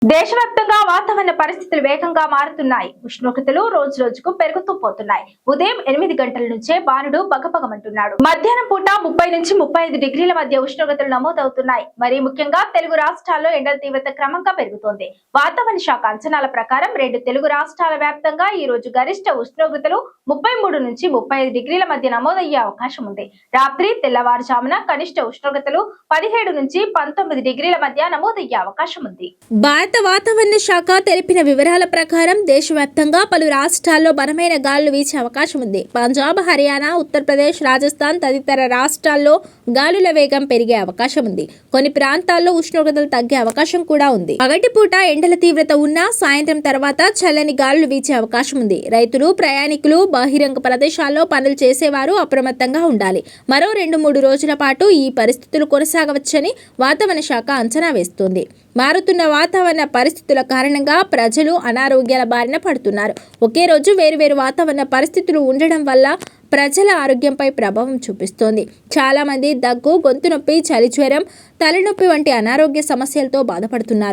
దేశవ్యాప్తంగా వాతావరణ పరిస్థితులు వేగంగా మారుతున్నాయి. ఉష్ణోగ్రతలు రోజు రోజుకు పెరుగుతూ పోతున్నాయి. ఉదయం 8 గంటల నుంచే బాణుడు బగబగమంటున్నాడు. మధ్యాహ్నం పూట 30 నుంచి 35 డిగ్రీల మధ్య ఉష్ణోగ్రతలు నమోదవుతున్నాయి. మరి ముఖ్యంగా తెలుగు రాష్ట్రాల్లో ఎండల తీవ్రత క్రమంగా పెరుగుతోంది. వాతావరణ శాఖ అంచనాల ప్రకారం 2 తెలుగు రాష్ట్రాల వ్యాప్తంగా ఈ రోజు గరిష్ట ఉష్ణోగ్రతలు 33 నుంచి 35 డిగ్రీల మధ్య నమోదయ్యే అవకాశం ఉంది. రాత్రి తెల్లవారుజామున కనిష్ట ఉష్ణోగ్రతలు 17 నుంచి 19 డిగ్రీల మధ్య నమోదయ్యే అవకాశం ఉంది. భారత వాతావరణ శాఖ తెలిపిన వివరాల ప్రకారం దేశవ్యాప్తంగా పలు రాష్ట్రాల్లో బలమైన గాలులు వీచే అవకాశం ఉంది. పంజాబ్, హర్యానా, ఉత్తరప్రదేశ్, రాజస్థాన్ తదితర రాష్ట్రాల్లో గాలుల వేగం పెరిగే అవకాశం ఉంది. కొన్ని ప్రాంతాల్లో ఉష్ణోగ్రతలు తగ్గే అవకాశం కూడా ఉంది. పగటిపూట ఎండల తీవ్రత ఉన్నా సాయంత్రం తర్వాత చల్లని గాలులు వీచే అవకాశం ఉంది. రైతులు, ప్రయాణికులు, బహిరంగ ప్రదేశాల్లో పనులు చేసేవారు అప్రమత్తంగా ఉండాలి. మరో 2-3 రోజుల పాటు ఈ పరిస్థితులు కొనసాగవచ్చని వాతావరణ శాఖ అంచనా వేస్తోంది. మారుతున్న వాతావరణ పరిస్థితుల కారణంగా ప్రజలు అనారోగ్యాల బారిన పడుతున్నారు. ఒకే రోజు వేరువేరు వాతావరణ పరిస్థితులు ఉండడం వల్ల ప్రజల ఆరోగ్యంపై ప్రభావం చూపిస్తోంది. చాలా మంది దగ్గు, గొంతు నొప్పి, చలి జ్వరం, తలనొప్పి వంటి అనారోగ్య సమస్యలతో బాధపడుతున్నారు.